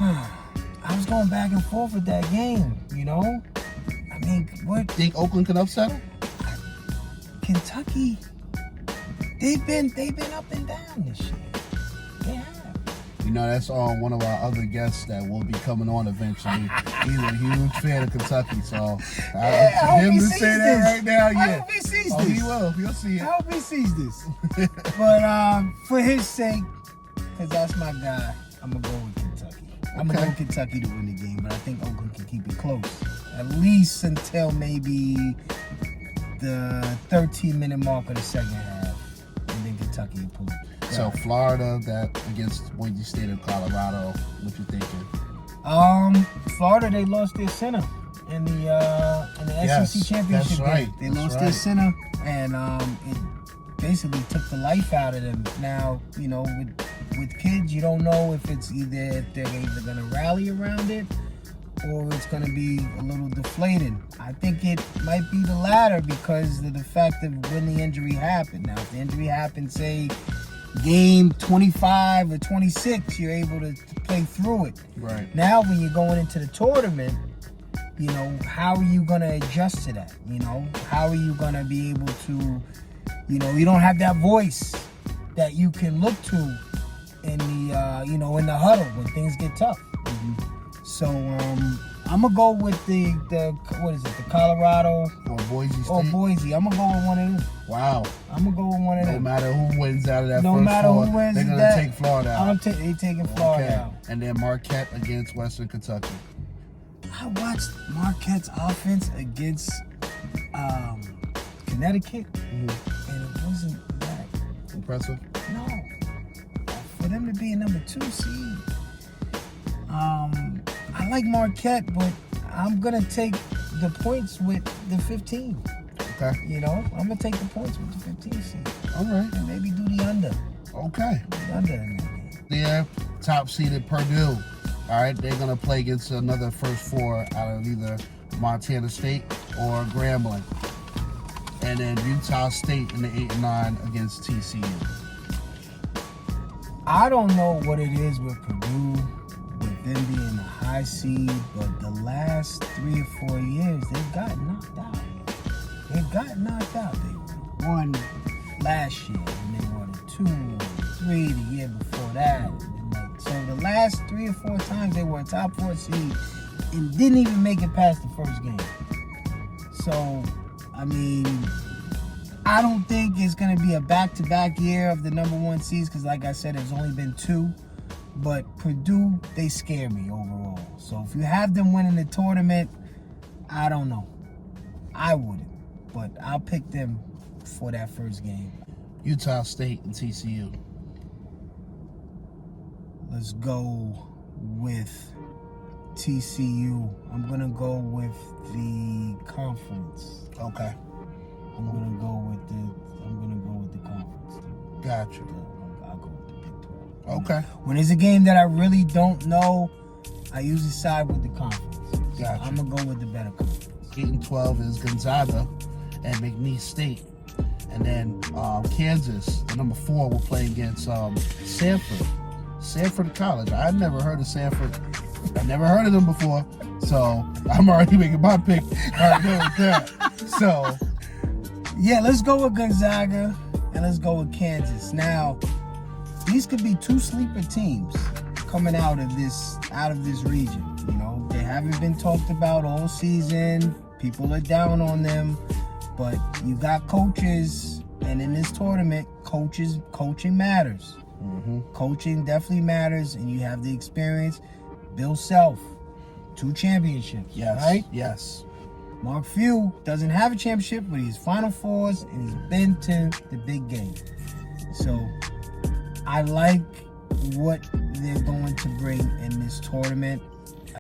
I was going back and forth with that game, you know? I mean, what? Think Oakland can upset them? Kentucky, they've been up and down this year. They have. You know, that's one of our other guests that will be coming on eventually. He's a huge fan of Kentucky, so I for hope him he to sees say that this. right now, I yeah. hope he sees Oh, this. he will. He'll see it. I hope he sees this. But for his sake, because that's my guy, I'm going to go with Kentucky. I'm going to go with Kentucky to win the game, but I think Oakland can keep it close. At least until maybe the 13-minute mark of the second half, and then Kentucky will pull it. So Florida, that against Boise State of Colorado, what you thinking? Florida, they lost their center in the SEC championship that's right. game. They lost their center, and it basically took the life out of them. Now, you know, with kids, you don't know if they're either going to rally around it or it's going to be a little deflating. I think it might be the latter because of the fact of when the injury happened. Now, if the injury happened, say, game 25 or 26, you're able to play through it. Right. Now, when you're going into the tournament, you know, how are you going to adjust to that? You know, how are you going to be able to, you know, you don't have that voice that you can look to in the, you know, in the huddle when things get tough. So, I'm going to go with the what is it, the Colorado? Or Boise State? Or Boise. I'm going to go with one of them. Wow. I'm going to go with one of them. No matter who wins out of that No first matter four, who wins they're going that, to take Florida out. They taking Florida out. And then Marquette against Western Kentucky. I watched Marquette's offense against Connecticut, and it wasn't that Impressive? No. For them to be a number 2 seed, I like Marquette, but I'm going to take the points with the 15. Okay. You know, I'm going to take the points with the 15 seed. All right. And maybe do the under. Okay. The under in that game. They're top seeded Purdue. All right. They're going to play against another first four out of either Montana State or Grambling. And then Utah State in the 8 and 9 against TCU. I don't know what it is with Purdue, with them being a high seed, but the last 3 or 4 years, they've gotten knocked out. They've gotten knocked out. They won last year, and they won 2 or 3 the year before that. So the last 3 or 4 times they were a top 4 seed and didn't even make it past the first game. So, I mean, I don't think it's going to be a back-to-back year of the number 1 seeds because, like I said, there's only been 2. But Purdue, they scare me overall. So if you have them winning the tournament, I don't know. I wouldn't. But I'll pick them for that first game. Utah State and TCU. Let's go with TCU. I'm going to go with the conference. Okay. I'm going to go with the conference. Gotcha. I'll go with the Big 12. Okay. When it's a game that I really don't know, I usually side with the conference. So Gotcha. I'm going to go with the better conference. 8 and 12 is Gonzaga and McNeese State. And then Kansas, the number 4, will play against Sanford. Sanford College. I've never heard of Sanford. I've never heard of them before. So I'm already making my pick right there with that. So yeah, let's go with Gonzaga and let's go with Kansas. Now, these could be 2 sleeper teams coming out of this region. You know, they haven't been talked about all season. People are down on them, but you got coaches, and in this tournament, coaching matters. Mm-hmm. Coaching definitely matters, and you have the experience. Bill Self, 2 championships. Yes. Right? Yes. Mark Few doesn't have a championship, but he's Final Fours and he's been to the big game. So I like what they're going to bring in this tournament.